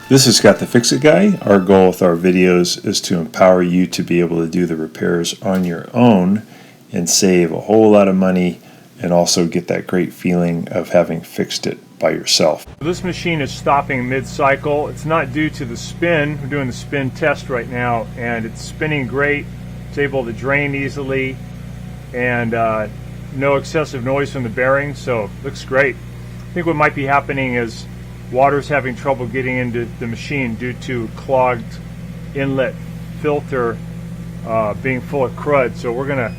This is Scott the Fix-It Guy. Our goal with our videos is to empower you to be able to do the repairs on your own and save a whole lot of money and also get that great feeling of having fixed it by yourself. This machine is stopping mid-cycle. It's not due to the spin. We're doing the spin test right now and it's spinning great. It's able to drain easily and no excessive noise from the bearing, so it looks great. I think what might be happening is water's having trouble getting into the machine due to clogged inlet filter being full of crud. So we're gonna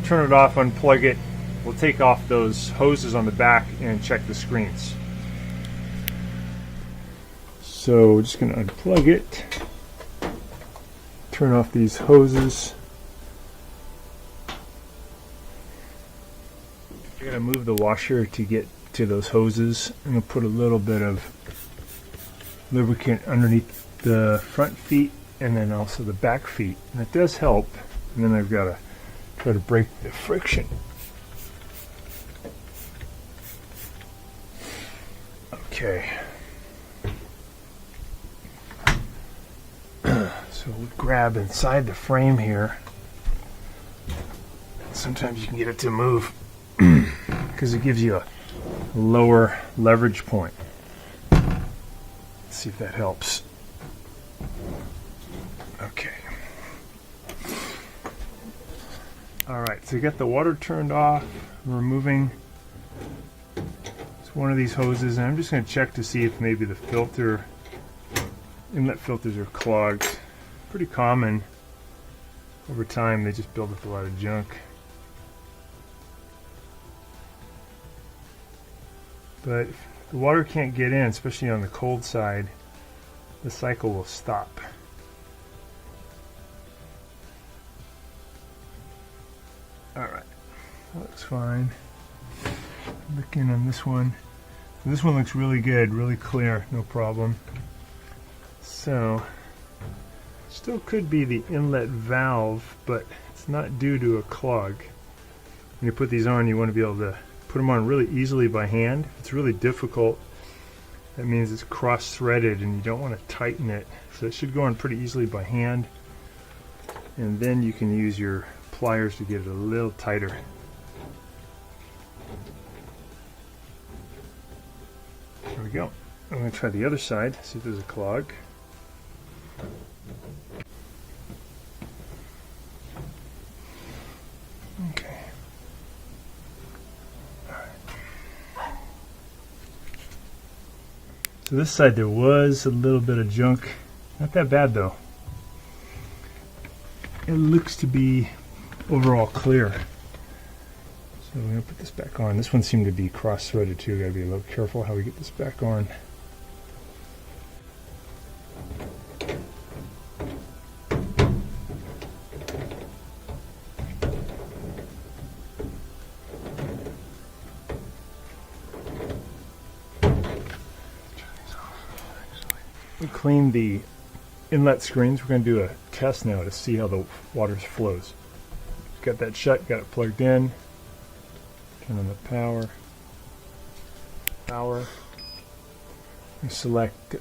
turn it off, unplug it. We'll take off those hoses on the back and check the screens. So we're just gonna unplug it, turn off these hoses. I'm gonna move the washer to get to those hoses. I'm going to put a little bit of lubricant underneath the front feet and then also the back feet, and it does help. And then I've got to try to break the friction. Okay. So we grab inside the frame here. Sometimes you can get it to move because it gives you a lower leverage point. Let's see if that helps. Okay. Alright, so you got the water turned off. I'm removing one of these hoses, and I'm just going to check to see if maybe the inlet filters are clogged. Pretty common. Over time they just build up a lot of junk. But if the water can't get in, especially on the cold side, the cycle will stop. Alright, that looks fine. Looking on this one. This one looks really good, really clear, no problem. So, still could be the inlet valve, but it's not due to a clog. When you put these on, you want to be able to put them on really easily by hand. If it's really difficult, that means it's cross-threaded and you don't want to tighten it. So it should go on pretty easily by hand. And then you can use your pliers to get it a little tighter. There we go. I'm going to try the other side, see if there's a clog. Okay. So this side there was a little bit of junk. Not that bad though. It looks to be overall clear. So we're going to put this back on. This one seemed to be cross-threaded too. Got to be a little careful how we get this back on. We cleaned the inlet screens. We're going to do a test now to see how the water flows. Got that shut, got it plugged in. Turn on the power. We select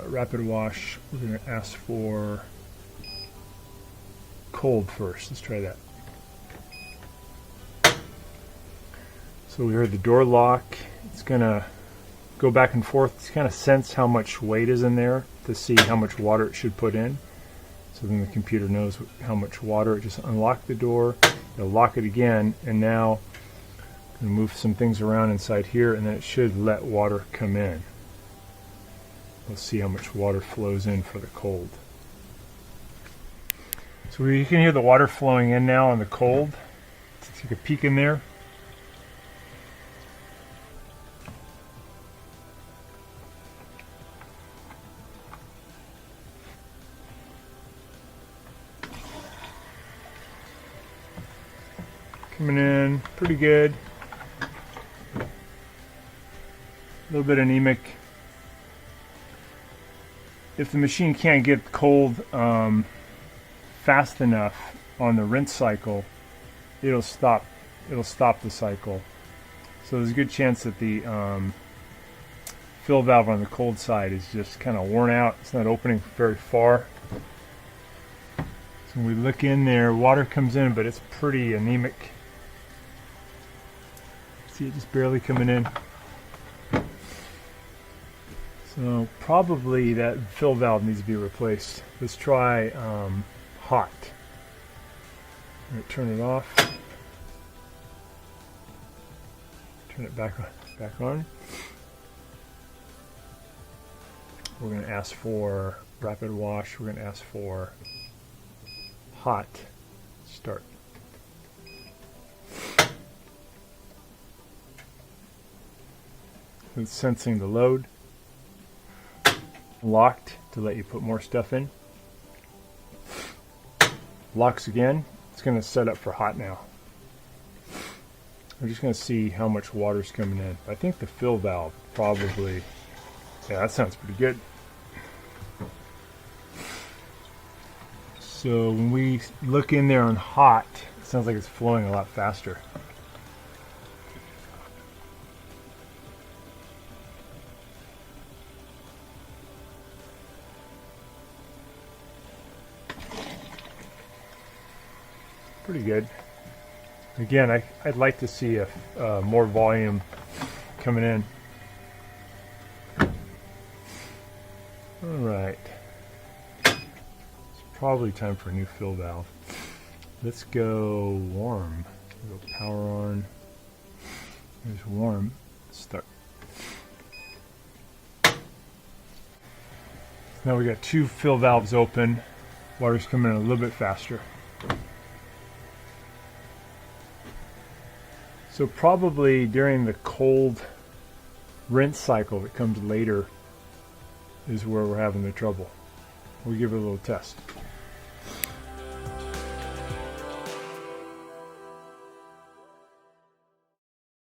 rapid wash. We're going to ask for cold first. Let's try that. So we heard the door lock. It's going to go back and forth. It's kind of sense how much weight is in there to see how much water it should put in. So then the computer knows how much water. It just unlocked the door. It'll lock it again, and now I'm going to move some things around inside here, and then it should let water come in. Let's see how much water flows in for the cold. So you can hear the water flowing in now on the cold. Let's take a peek in there. Coming in pretty good. A little bit anemic. If the machine can't get cold fast enough on the rinse cycle, it'll stop it'll stop the cycle. So there's a good chance that the fill valve on the cold side is just kind of worn out. It's not opening very far. So when we look in there, water comes in, but it's pretty anemic. See it just barely coming in. So probably that fill valve needs to be replaced. Let's try hot. I'm going to turn it off. Turn it back on. We're going to ask for rapid wash. We're going to ask for hot start. It's sensing the load. Locked to let you put more stuff in. Locks again. It's going to set up for hot now. We're just going to see how much water's coming in. I think the fill valve probably, yeah, that sounds pretty good. So when we look in there on hot, it sounds like it's flowing a lot faster. Pretty good. Again, I'd like to see more volume coming in. All right. It's probably time for a new fill valve. Let's go warm. We'll go power on. There's warm. Start. Now we got two fill valves open. Water's coming in a little bit faster. So probably during the cold rinse cycle that comes later is where we're having the trouble. We'll give it a little test.